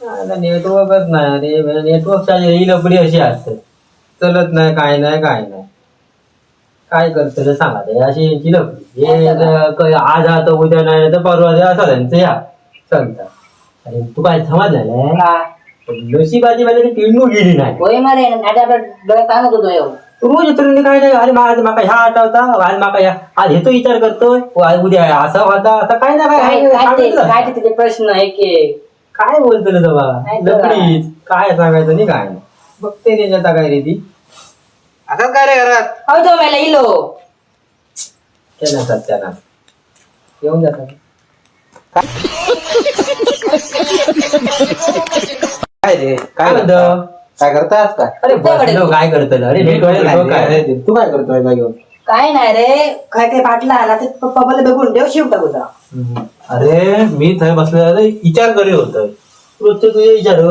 नेटवर्कच नाही रे, नेटवर्कच्या ही लपडी अशी असते, चलत नाही काय नाही काय नाही. काय करतो रे सांगा रे, अशी यांची लपडी आज आता उद्या नाही तर परवा असं त्यांचं या सांगतात. अरे तू काय समजलं नशीबाजी माझ्या किडनू गेली नाही. रोज येतो काय नाही, अरे आज माका ह्या आठवता, आज माका ह्या आज हेतो विचार करतोय, उद्या असा होता आता काय ना काय तिथे प्रश्न आहे की काय बोलतो रे बाबा लपडीच काय सांगायचं नाही काय नाही. बघते नाही जाता काय रे ती आता काय रे घरात अहो तो मला इलो त्यांना सत्याना येऊन जातात. काय रे काय म्हणतो काय करतास काय? अरे बसलो काय करतो अरे मी कळलं काय तू काय करतोय जागेवर? काय नाही रे काय काय पाटला आला ते पप्पाला बघून देव शिव टाकू होता. अरे मी थंय बसलेला विचार करीत होतो. रोजचे तुझे विचार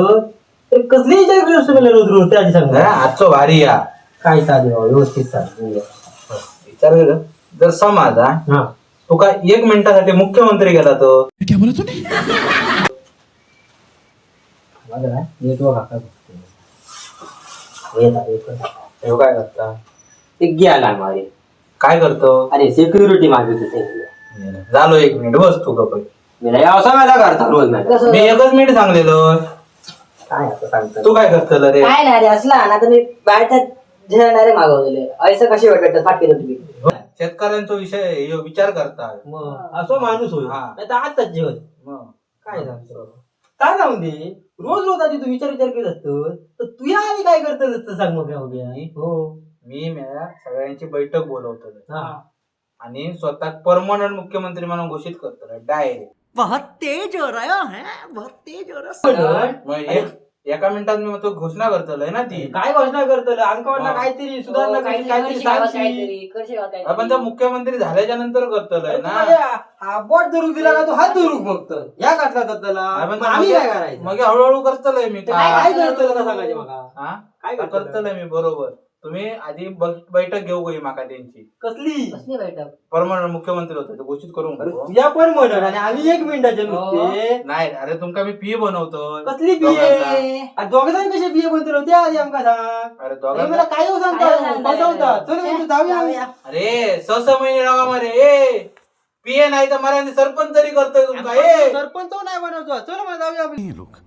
कसले विचार करू असतो मला रोज रोज त्याची सांग आजचो भारी या काय चालू व्यवस्थित चालू विचार कर. जर समाज हा तू काय 1 मिनिटासाठी मुख्यमंत्री गेला तो क्या बोला तूने? नेटवर्क हे काय करता ते गेला मारे काय करतो? अरे सिक्युरिटी मागितली ते झालो 1 मिनिट बस तू गप. असा मला करता रोज नाही मी 1च मिनिट सांगलेलो. काय आता सांगतो तू काय करतो रे? काय नाही रे असला ना तर मी बाहेरच्या झेलणारे मागवलेले ऐसं कशी वाटत फाटली तुम्ही शेतकऱ्यांचा विषय ह्यो विचार करता. मग असो माणूस होईल हा. नाही तर आताच जेवण मग काय सांगतो काय जाऊन दे रोज रोज आधी तू विचार करीत असतो तर तुया आधी काय करतो सांग मग हो मी सगळ्यांची बैठक बोलवतो हा आणि स्वतः परमनंट मुख्यमंत्री म्हणून घोषित करतो डायरेक्ट. बहुत तेज हो रहा है, बहुत तेज हो रहा है. एका मिनिटात मी तो घोषणा करतोय ना ती. काय घोषणा करतो अंकावरला काहीतरी सुधारणा काहीतरी सांगशील. आपण तर मुख्यमंत्री झाल्याच्या नंतर करतोय ना. बोट धरू दिला का तू हात धरू फक्त या काटला त्याला आम्ही काय करायचं मग हळूहळू करतोय मी काय करतो का सांगायचे मला काय करतोय मी बरोबर. तुम्ही आधी बैठक घेऊ गई माका त्यांची कसली बैठक परमनंट मुख्यमंत्री होते घोषित करून तुझ्या पण म्हणून आणि आम्ही 1 मिनिटाचे नुसते नाही. अरे तुमका मी पी बनवतो. कसली बिये दोघांना कशी बिये बनतो होते आधी आमका सांग. अरे अरे दोघांना मला काय सांगता बसवता चल म्हणजे जाऊया आम्ही. अरे 6 महिने राहा मारे ए पीए नाही तर मला सरपंच तरी करतोय तुमका ए सरपंच नाही बनवतो चल मला जाऊया आपण. ये लोग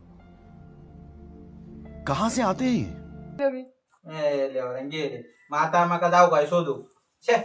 कहाँ से आते हैं? ए, लेवरंगे रे. मग आता माका जाऊ काय शोधू छे